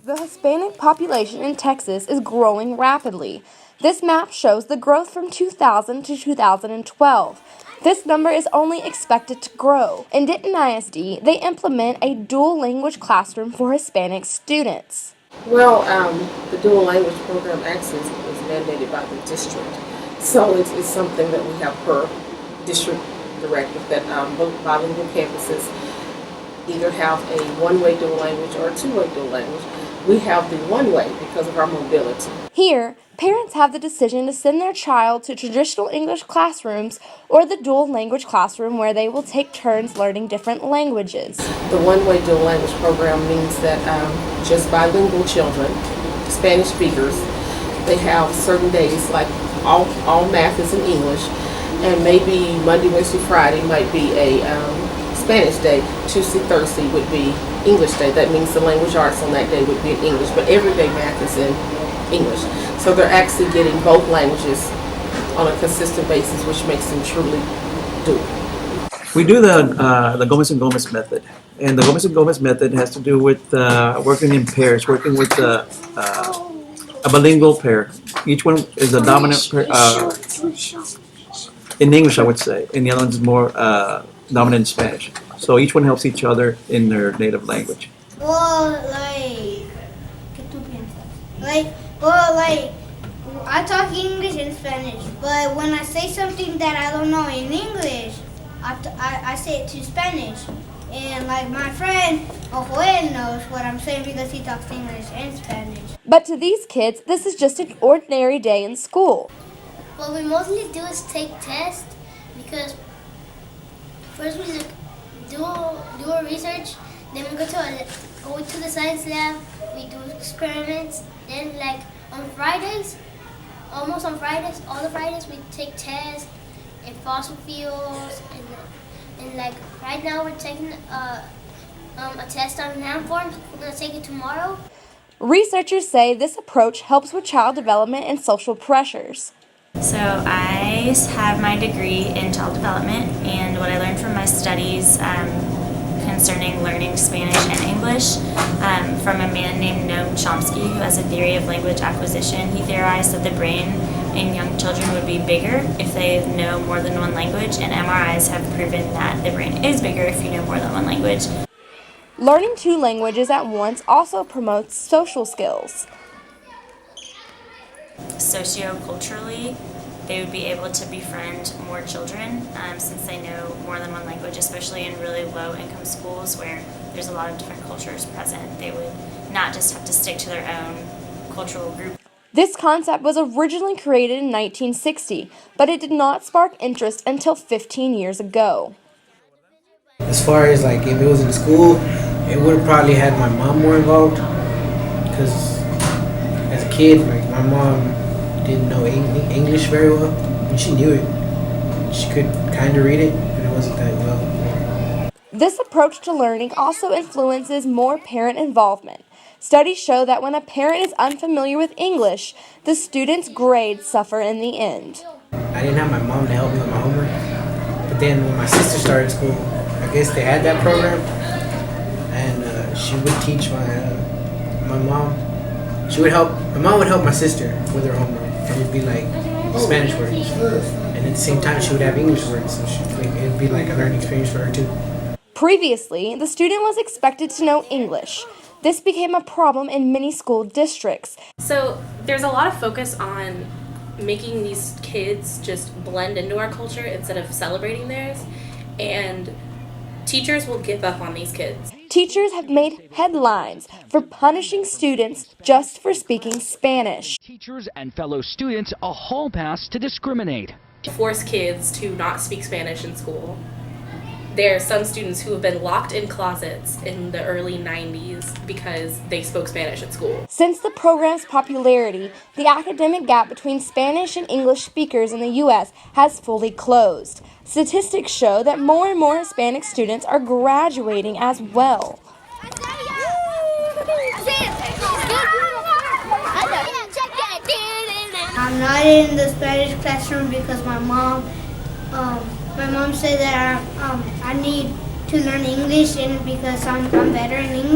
The Hispanic population in Texas is growing rapidly. This map shows the growth from 2000 to 2012. This number is only expected to grow. In Denton ISD, they implement a dual language classroom for Hispanic students. Well, the dual language program actually is mandated by the district. So it's something that we have per district directive that both bilingual campuses either have a one-way dual language or a two-way dual language. We have the one-way because of our mobility. Here, parents have the decision to send their child to traditional English classrooms or the dual language classroom where they will take turns learning different languages. The one-way dual language program means that just bilingual children, Spanish speakers, they have certain days like all math is in English, and maybe Monday, Wednesday, Friday might be a Spanish day. Tuesday, Thursday would be English day. That means the language arts on that day would be in English, but everyday math is in English. So they're actually getting both languages on a consistent basis, which makes them truly dual. We do the Gomez and Gomez method, and the Gomez and Gomez method has to do with working in pairs, working with a bilingual pair. Each one is a dominant pair, in English, I would say, and the other one is more dominant in Spanish. So each one helps each other in their native language. Well, like, I talk English and Spanish, but when I say something that I don't know in English, I say it to Spanish. And like my friend Joel knows what I'm saying because he talks English and Spanish. But to these kids, this is just an ordinary day in school. What we mostly do is take tests because first we do a research, then we go to the science lab, we do experiments, then like on Fridays, all the Fridays we take tests in fossil fuels and like right now we're taking a test on noun forms. We're gonna take it tomorrow. Researchers say this approach helps with child development and social pressures. So I have my degree in child development, and what I learned from my studies concerning learning Spanish and English from a man named Noam Chomsky, who has a theory of language acquisition. He theorized that the brain in young children would be bigger if they know more than one language, and MRIs have proven that the brain is bigger if you know more than one language. Learning two languages at once also promotes social skills. Socioculturally, they would be able to befriend more children since they know more than one language, especially in really low-income schools where there's a lot of different cultures present. They would not just have to stick to their own cultural group. This concept was originally created in 1960, but it did not spark interest until 15 years ago. As far as like if it was in school, it would have probably had my mom more involved because as a kid, like my mom didn't know English very well, and she knew it. She could kind of read it, but it wasn't that well. This approach to learning also influences more parent involvement. Studies show that when a parent is unfamiliar with English, the student's grades suffer in the end. I didn't have my mom to help me with my homework, but then when my sister started school, I guess they had that program, and she would teach my mom. My mom would help my sister with her homework, and it'd be like Spanish words, and at the same time she would have English words, so it'd be like a learning experience for her too. Previously, the student was expected to know English. This became a problem in many school districts. So there's a lot of focus on making these kids just blend into our culture instead of celebrating theirs, and teachers will give up on these kids. Teachers have made headlines for punishing students just for speaking Spanish. Teachers and fellow students a hall pass to discriminate. Force kids to not speak Spanish in school. There are some students who have been locked in closets in the early 90s because they spoke Spanish at school. Since the program's popularity, the academic gap between Spanish and English speakers in the U.S. has fully closed. Statistics show that more and more Hispanic students are graduating as well. I'm not in the Spanish classroom because my mom said that I need to learn English, and because I'm better in English.